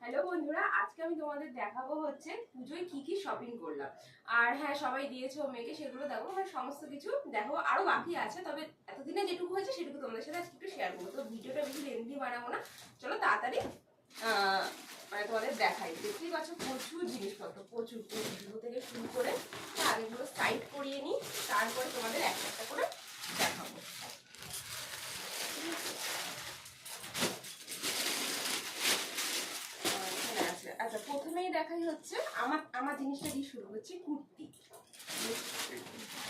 Hello বন্ধুরা, আজকে আমি তোমাদের দেখাবো হচ্ছে পুজোয় কি কি শপিং করলাম। আর হ্যাঁ, সবাই দিয়েছে ও মেয়েকে, সেগুলো দেখো, মানে সমস্ত কিছু দেখো। আরো বাকি আছে, তবে এতদিনে যেটুকু হয়েছে সেটুকু তোমাদের সাথে আজকে একটু শেয়ার করবো। তো ভিডিওটা বেশি লেন্দি বানাবো না, চলো তাড়াতাড়ি মানে তোমাদের দেখাই। দেখতেই পাচ্ছ প্রচুর জিনিসপত্র, প্রচুর জুতো থেকে শুরু করে আগেগুলো সাইড করিয়ে নিই, তারপরে তোমাদের একটা একটা করে দেখাবো। আচ্ছা, প্রথমেই দেখাই হচ্ছে আমার আমার জিনিসটা দিয়ে শুরু করছি, কুর্তি।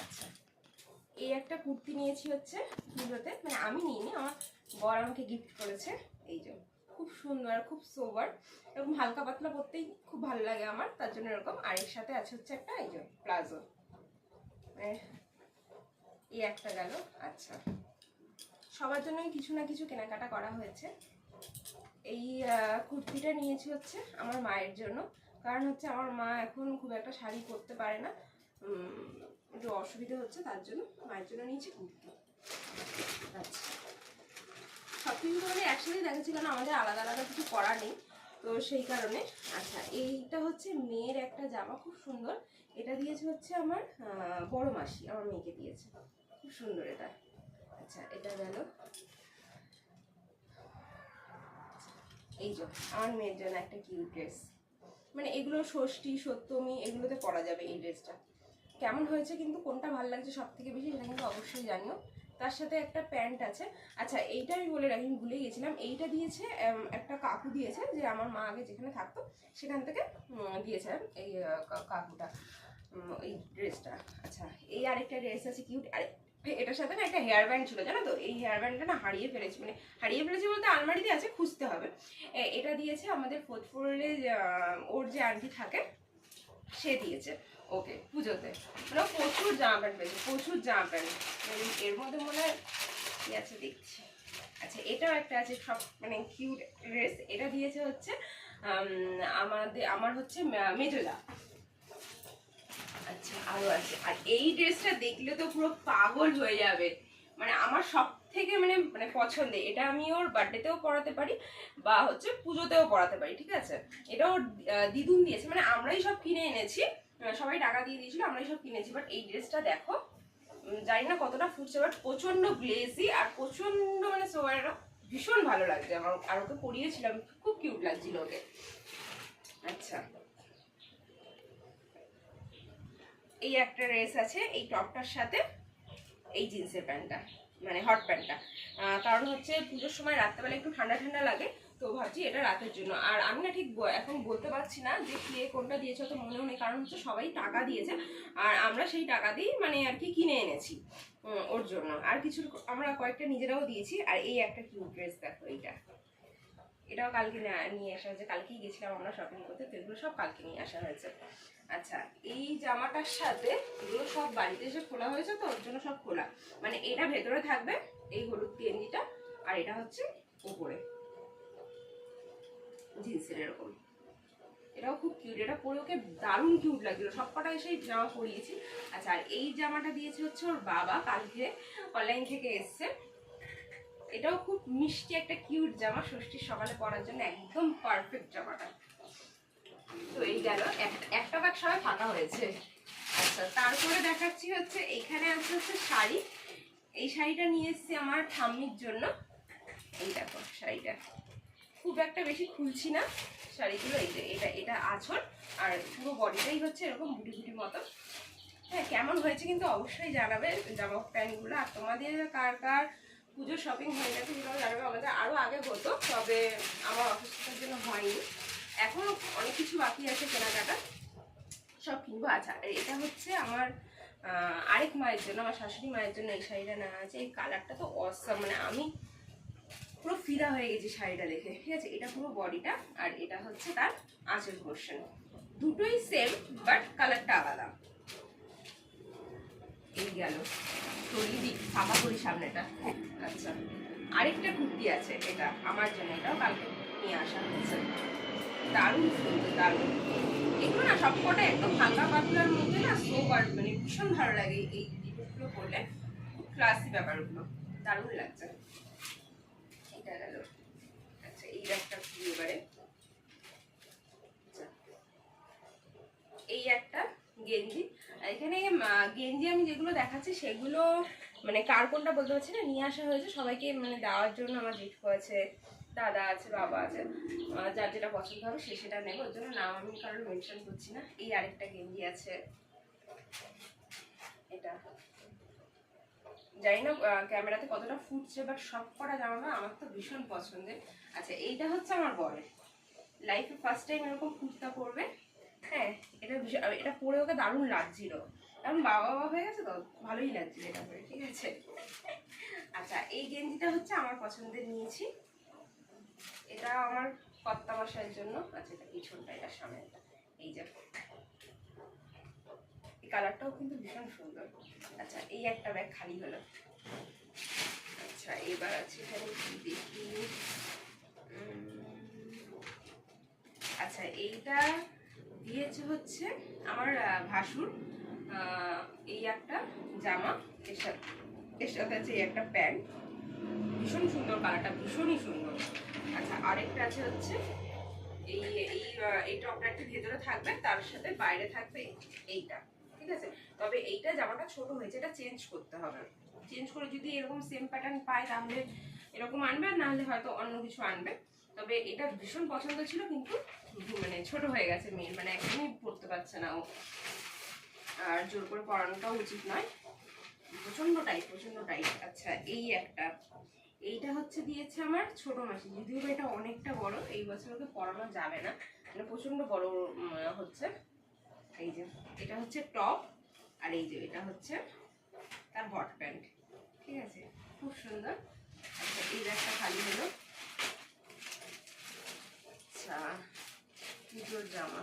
আচ্ছা, এই একটা কুর্তি নিয়েছি হচ্ছে পুজোতে, মানে আমি নিইনি, আমার বর আমাকে গিফট করেছে। এই যে খুব সুন্দর, খুব সোবার, এরকম হালকা পাতলা পরতেই খুব ভালো লাগে আমার, তার জন্য এরকম। আর এর সাথে আছে হচ্ছে একটা এই যে প্লাজো, মানে এই একটা গেল। আচ্ছা, সবার জন্যই কিছু না কিছু কেনাকাটা করা হয়েছে। এই কুর্তিটা নিয়েছি হচ্ছে আমার মায়ের জন্য, কারণ হচ্ছে আমার মা এখন খুব একটা শাড়ি পরতে পারে না, একটু অসুবিধা হচ্ছে, তার জন্য মায়ের জন্য নিয়েছি কুর্তি। আচ্ছা, সব কিছু তোমাদের একসাথেই দেখাচ্ছি, কারণ আমাদের আলাদা আলাদা কিছু করা নেই, তো সেই কারণে। আচ্ছা, এইটা হচ্ছে মেয়ের একটা জামা, খুব সুন্দর। এটা দিয়েছে হচ্ছে আমার বড় মাসি, আমার মেয়েকে দিয়েছে, খুব সুন্দর এটা। আচ্ছা, এটা গেল। এই যে আমার মেয়ের জন্য একটা কিউট ড্রেস, মানে এগুলো ষষ্ঠী সপ্তমী এগুলোতে পরা যাবে এই ড্রেসটা। কেমন হয়েছে কিন্তু, কোনটা ভালো লাগছে সব থেকে বেশি সেটা কিন্তু অবশ্যই জানিও। তার সাথে একটা প্যান্ট আছে। আচ্ছা, এইটা আমি বলে রাখি, ভুলে গেছিলাম, এইটা দিয়েছে একটা কাকু দিয়েছে, যে আমার মা আগে যেখানে থাকতো সেখান থেকে দিয়েছে এই কাকুটা এই ড্রেসটা। আচ্ছা, এই আরেকটা ড্রেস আছে কিউট। আর এটার সাথে না একটা হেয়ার ব্যান্ড ছিল, জানো তো? এই হেয়ার ব্যান্ডটা না হারিয়ে ফেলেছি, মানে হারিয়ে ফেলেছি বলতে আলমারিতে আছে, খুঁজতে হবে। এটা দিয়েছে আমাদের ফোর্থ ফ্লোরে, ওর যে আন্টি থাকে সে দিয়েছে ওকে পুজোতে। মানে প্রচুর জামা প্যান্ট পেয়েছে, প্রচুর জামা প্যান্ট। এর মধ্যে মনে হয় কি আছে দেখছি। আচ্ছা, এটাও একটা আছে, সব মানে কিউট ড্রেস। এটা দিয়েছে হচ্ছে আমার হচ্ছে মেজোদা। আচ্ছা, আরো আছে। আর এই ড্রেসটা দেখলে তো পুরো পাগল হয়ে যাবে, মানে আমার সব থেকে মানে মানে পছন্দের। এটা আমি ওর বার্থডেতেও পরাতে পারি, বা হচ্ছে পুজোতেও পরাতে পারি, ঠিক আছে? এটা ওর দিদুন দিয়েছে, মানে আমরাই সব কিনে এনেছি, সবাই টাকা দিয়ে দিয়েছিল, আমরাই সব কিনেছি। বাট এই ড্রেসটা দেখো, জানি না কতটা ফুটছে, বাট প্রচন্ড গ্লেজি আর প্রচন্ড মানে সোয়ারটা ভীষণ ভালো লাগছে আমার। আর ওকে পরিয়েছিলাম, খুব কিউট লাগছিল ওকে। আচ্ছা, এই একটা ড্রেস আছে এই টপটার সাথে, এই জিন্সের প্যান্টটা, মানে হট প্যান্টটা। কারণ হচ্ছে পুজোর সময় রাত্রেবেলা একটু ঠান্ডা ঠান্ডা লাগে, তো ভাবছি এটা রাতের জন্য। আর আমি না ঠিক এখন বলতে পারছি না যে কে কোনটা দিয়েছে, তো মনেও নেই, কারণ হচ্ছে সবাই টাকা দিয়েছে, আর আমরা সেই টাকা দিয়েই মানে আর কি কিনে এনেছি ওর জন্য। আর কিছু আমরা কয়েকটা নিজেরাও দিয়েছি। আর এই একটা কিউট ড্রেস দেখো, এইটা, এটাও কালকে নিয়ে আসা হয়েছে, কালকেই গেছিলাম আমরা শপিং করতে, তো এগুলো সব কালকে নিয়ে আসা হয়েছে। আচ্ছা, এই জামাটার সাথে এগুলো সব বাড়িতে এসে খোলা হয়েছে, তো ওর জন্য সব খোলা। মানে এটা ভেতরে থাকবে, এই হলুদ গেঞ্জিটা, আর এটা হচ্ছে উপরে জিন্সের এরকম। এটাও খুব কিউট, এটা পরে ওকে দারুণ কিউট লাগছিল, সব কটা এসে জামা পরিয়েছি। আচ্ছা, আর এই জামাটা দিয়েছে হচ্ছে ওর বাবা, কালকে অনলাইন থেকে এসছে। এটাও খুব মিষ্টি একটা কিউট জামা, ষষ্ঠীর সকালে পরার জন্য একদম পারফেক্ট জামাটা। তো এই গেল একটা ব্যাগ, সবাই ফাঁকা হয়েছে। আচ্ছা, তারপরে দেখাচ্ছি হচ্ছে এইখানে আছে হচ্ছে শাড়ি। এই শাড়িটা নিয়ে এসেছি আমার ঠাম্মির জন্য। এই দেখো শাড়িটা, খুব একটা বেশি খুলছি না শাড়িগুলো। এই যে এটা এটা আঁচল, আর পুরো বডিটাই হচ্ছে এরকম বুটি বুটি মতো। হ্যাঁ, কেমন হয়েছে কিন্তু অবশ্যই জানাবে জামা প্যান্টগুলো। আর তোমাদের কার কার পুজোর শপিং হয়ে গেছে সেটাও জানাবে। আমাদের আরও আগে হতো, তবে আমার অসুস্থতার জন্য হয়নি, এখনও অনেক কিছু বাকি আছে কেনাকাটা, সব কিনবো। আচ্ছা, এটা হচ্ছে আমার আরেক মায়ের জন্য, আমার শাশুড়ি মায়ের জন্য এই শাড়িটা নেওয়া আছে। এই কালারটা তো অসাম, মানে আমি পুরো ফিদা হয়ে গেছি শাড়িটা দেখে, ঠিক আছে? এটা পুরো বডিটা, আর এটা হচ্ছে তার আঁচল পোর্শন, দুটোই সেম বাট কালারটা আলাদা। এই গেল, সরিয়ে দিই, ফাঁকা করি সামনেটা। আচ্ছা, আরেকটা কুর্তি আছে, এটা আমার জন্য, এটাও কালকে নিয়ে আসা হয়েছে, দারুণ সুন্দর, দারুণ। এগুলো না সবকটা একদম হালকা পাতলার মধ্যে না, সোবার, মানে ভীষণ ভালো লাগে এই জিনিসগুলো পরলে, খুব ক্লাসি ব্যাপারগুলো, দারুণ লাগছে। এটা গেল। আচ্ছা, এই একটা এবারে গেঞ্জি আমি যেগুলো দেখাচ্ছি সেগুলো মানে কার কোনটা বলতে পারছি না, নিয়ে আসা হয়েছে সবাইকে মানে দেওয়ার জন্য। আমার গিফট করেছে, দাদা আছে, বাবা আছে, যার যেটা পছন্দ হবে সে সেটা নেবে, ওর জন্য নাম আমি কারোর মেনশন করছি না। এই আরেকটা গেঞ্জি আছে, এটা জানি না ক্যামেরাতে কতটা ফুটছে, বাট সব কটা জামা আমার তো ভীষণ পছন্দের। আচ্ছা, এইটা হচ্ছে আমার বরের, লাইফে ফার্স্ট টাইম এরকম কুর্তা পরবে। হ্যাঁ, এটা এটা পরে ওকে দারুণ লাগছিল, কারণ বাবা বাবা হয়ে গেছে তো ভালোই লাগছিল এটা পরে, ঠিক আছে। আচ্ছা, এই গেঞ্জিটা হচ্ছে আমার পছন্দের নিয়েছি, এটা আমার কর্তা মশাইয়ের জন্য। আচ্ছা, এটা পিছনটা, এটা সামনেটা, এই যে এই কালারটাও কিন্তু ভীষণ সুন্দর। আচ্ছা, এই একটা ব্যাগ খালি হলো। আচ্ছা, এবার আছে এখানে কি দেখি। আচ্ছা, এইটা দিয়েছে হচ্ছে আমার ভাসুর, এই একটা জামা, এর সাথে আছে এই একটা প্যান্ট, ভীষণ সুন্দর কালারটা, ভীষণই সুন্দর। আচ্ছা, আরেকটা আছে হচ্ছে এই এই এই টপটা একটু ভেতরে থাকবে, তার সাথে বাইরে থাকবে এইটা, ঠিক আছে। তবে এইটা জামাটা ছোট হয়েছে, এটা চেঞ্জ করতে হবে। চেঞ্জ করে যদি এরকম সেম প্যাটার্ন পায় তাহলে এরকম আনবে, আর নাহলে হয়তো অন্য কিছু আনবে। তবে এটা ভীষণ পছন্দ ছিল, কিন্তু মানে ছোট হয়ে গেছে মেয়ের, মানে একদমই পড়তে পারছে না ও, আর জোর করে পড়ানোটাও উচিত নয়, প্রচন্ড টাইট, প্রচন্ড টাইট। আচ্ছা, এই একটা, এইটা হচ্ছে দিয়েছে আমার ছোট মাসি, যদিও এটা অনেকটা বড়, এই বছর ওকে পড়ানো যাবে না, মানে প্রচন্ড বড় হচ্ছে। এই যে এটা হচ্ছে টপ, আর এই যে এটা হচ্ছে তার হট প্যান্ট, ঠিক আছে, খুব সুন্দর। আচ্ছা, এই ব্যাগটা খালি হলো। আচ্ছা, পুজোর জামা।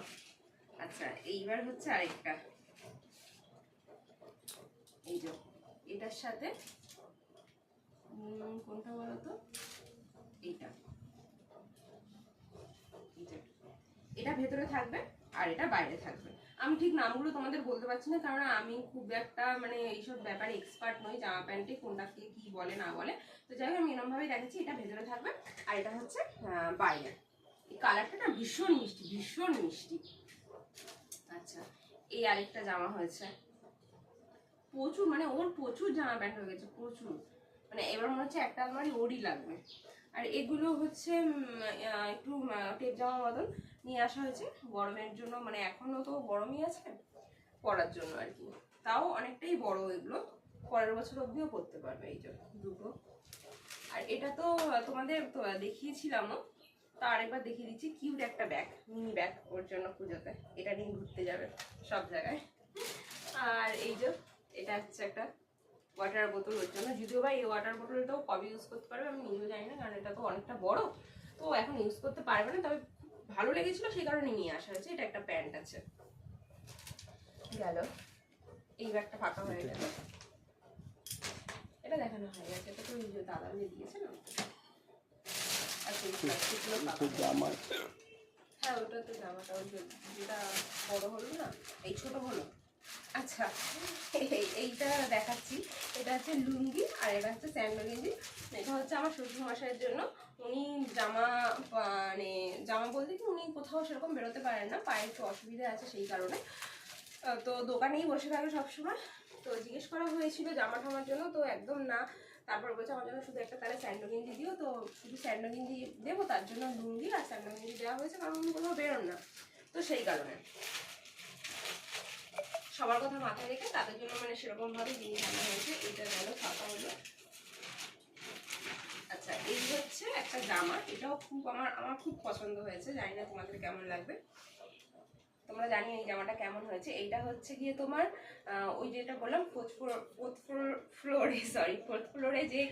আচ্ছা, এইবার হচ্ছে আরেকটা, এই যে এটার সাথে কোনটা বলতো, এইটা, এটা ভেতরে থাকবে আর এটা বাইরে থাকবে। আমি ঠিক নামগুলো তোমাদের বলতে পারছি না, কারণ আমি খুব একটা মানে এইসব ব্যাপারে এক্সপার্ট নই, জামা প্যান্টে কোনটাকে কি বলে না বলে। তো যাই হোক, আমি এরকম ভাবেই দেখাচ্ছি, এটা ভেতরে থাকবে আর এটা হচ্ছে বাইরে। এই কালারটা না ভীষণ মিষ্টি, ভীষণ মিষ্টি। আচ্ছা, এই আরেকটা জামা হয়েছে, প্রচুর মানে ওর প্রচুর জামা প্যান্ট হয়ে গেছে, প্রচুর, মানে এবার মনে হচ্ছে একটা আলমারি ওরই লাগবে। আর এগুলো হচ্ছে একটু টেপ জামা মতন নিয়ে আসা হয়েছে গরমের জন্য, মানে এখনো তো গরমই আছে, পরার জন্য আর কি। তাও অনেকটাই বড়, এগুলো পরের বছর অবধিও পরতে পারবে। এই যে দুটো। আর এটা তো তোমাদের তো দেখিয়েছিলাম, তো আরেকবার দেখিয়ে দিচ্ছি, কিউট একটা ব্যাগ, মিনি ব্যাগ ওর জন্য পুজোতে, এটা নিয়ে ঘুরতে যাবে সব জায়গায়। আর এই যে এটা হচ্ছে একটা ওয়াটার বোতল ওর জন্য, যদিও বা এই ওয়াটার বোতলটাও কবে ইউজ করতে পারবে আমি নিজেও জানি না, কারণ এটা তো অনেকটা বড়, তো এখন ইউজ করতে পারবে না। তবে ভালো লেগেছিল সেই কারণে নিয়ে আসা হয়েছে। এটা একটা প্যান্ট আছে, গেল এই ব্যাগটা ফাঁকা হয়ে গেল, এটা দেখানো হয়ে গেছে, এটা তো দাদা দিয়েছে না। হ্যাঁ, ওটা তো জামাটা যেটা বড় হলো না, এই ছোট হলো। আচ্ছা, এইটা দেখাচ্ছি, এটা হচ্ছে লুঙ্গি আর এটা হচ্ছে স্যান্ডো গেঞ্জি। এটা হচ্ছে আমার শ্বশুর মশাইয়ের জন্য। উনি জামা মানে জামা বলতে কি, উনি কোথাও সেরকম বেরোতে পারেন না, পায়ে একটু অসুবিধা আছে সেই কারণে, তো দোকানেই বসে থাকে সবসময়। তো জিজ্ঞেস করা হয়েছিল জামা ঠামার জন্য, তো একদম না, তারপর বলছে আমার জন্য শুধু একটা তাহলে স্যান্ডো গেঞ্জি দিও। তো শুধু স্যান্ডো গেঞ্জি দেবো, তার জন্য লুঙ্গি আর স্যান্ডো গেঞ্জি দেওয়া হয়েছে, কারণ উনি কোথাও বেরোন না, তো সেই কারণে সবার কথা মাথায় রেখে তাদের জন্য মানে সেরকম ভাবে জিনিস আনা হয়েছে। এটা গেল, ফাঁকা হলো। আচ্ছা, এই হচ্ছে একটা জামা, এটাও খুব আমার খুব পছন্দ হয়েছে, জানি না তোমাদের কেমন লাগবে, তোমরা জানিও এই জামাটা কেমন হয়েছে। এইটা হচ্ছে গিয়ে তোমার ওই যেটা বললাম ফোর্থ ফ্লোরে যে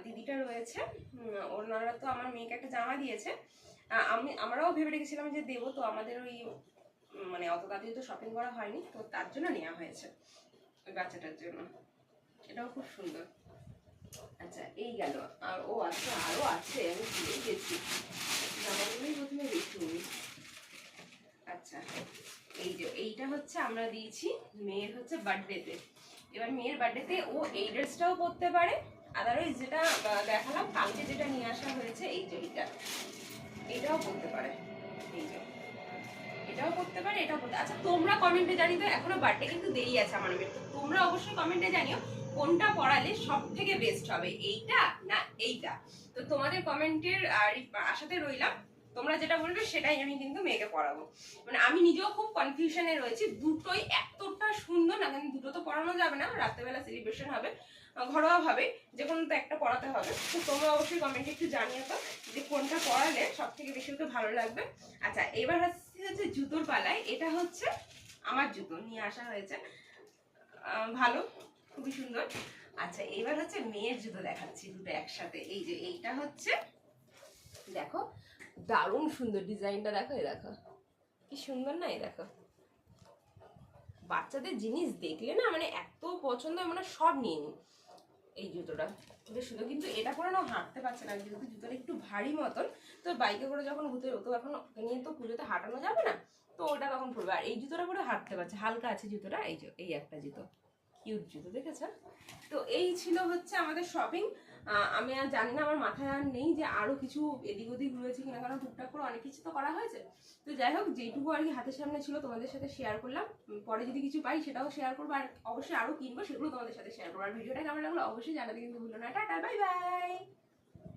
দিদিটা রয়েছে, ওনারা তো আমার মেয়েকে একটা জামা দিয়েছে, আমরাও ভেবে রেখেছিলাম যে দেবো, তো আমাদের ওই মানে অত তাড়াতাড়ি তো শপিং করা হয়নি, তো তার জন্য নেওয়া হয়েছে ওই বাচ্চাটার জন্য। এটাও খুব সুন্দর। আচ্ছা, এই গেল। আর ও আচ্ছা, আরো আছে, আমি ভুলে গেছি, জামাগুলোই প্রথমে দেখি। আচ্ছা, এই যে এইটা হচ্ছে আমরা দিয়েছি মেয়ের হচ্ছে বার্থডেতে। এবার মেয়ের বার্থডেতে ও এই ড্রেসটাও পরতে পারে, আদারওয়াইজ যেটা দেখালাম কালকে যেটা নিয়ে আসা হয়েছে, এই যে এটাও পরতে পারে। এই যে এটাও করতে পারে, এটাও করতে। আচ্ছা তোমরা কমেন্টে জানিও, তো এখনো বার্থডে কিন্তু দেরি আছে আমার মেয়ের, তো তোমরা অবশ্যই কমেন্টে জানিও কোনটা পরালে সব থেকে বেস্ট হবে, এইটা না এইটা। তো তোমাদের কমেন্টের আশাতে রইলাম, তোমরা যেটা বলবে সেটাই আমি কিন্তু মেয়েকে পরাবো। মানে আমি নিজেও খুব কনফিউশনে রয়েছি, দুটোই এতটা সুন্দর না, কিন্তু দুটো তো পরানো যাবে না, রাত্রেবেলা সেলিব্রেশন হবে ঘরোয়া ভাবে, যে কোনো তো একটা পরাতে হবে। তো তোমরা অবশ্যই কমেন্টে একটু জানিও তো যে কোনটা পরালে সব থেকে বেশি ওকে ভালো লাগবে। আচ্ছা এবার হচ্ছে জুতোর পালায়, এটা হচ্ছে আমার জুতো নিয়ে আসা হয়েছে, ভালো, খুবই সুন্দর। আচ্ছা এবার হচ্ছে মেয়ের জুতো দেখাচ্ছি দুটো একসাথে। এই যে এইটা হচ্ছে দেখো দারুণ সুন্দর ডিজাইনটা, দেখো এই দেখো কি সুন্দর না, এই দেখো বাচ্চাদের জিনিস দেখলে না মানে এত পছন্দ হয়, মানে সব নিয়ে নিই। এই জুতোটা বেশ সুন্দর, কিন্তু এটা পরে না হাঁটতে পারছে না, যেহেতু জুতোটা একটু ভারী মতন, তো বাইকে করে যখন ঘুরতে যাবো, তো এখন ওকে নিয়ে তো পুজোতে হাঁটানো যাবে না, তো ওটা তখন পড়বে। আর এই জুতোটা পরে হাঁটতে পারছে, হালকা আছে জুতোটা, এই যে এই একটা জুতো, কিউট জুতো, দেখেছ? তো এই ছিল হচ্ছে আমাদের শপিং। আমি আর জানি না, আমার মাথায় আর নেই যে আরো কিছু এদিক ওদিক রয়েছে কিনা, কারণ টুকটাক করে অনেক কিছু তো করা হয়েছে। তো যাই হোক, যেটুকু আর কি হাতের সামনে ছিল তোমাদের সাথে শেয়ার করলাম, পরে যদি কিছু পাই সেটাও শেয়ার করবো, আর অবশ্যই আরো কিনবো সেগুলো তোমাদের সাথে শেয়ার করবো। আর ভিডিওটা কেমন লাগলো অবশ্যই জানাতে কিন্তু ভুলো না। Tata, bye bye.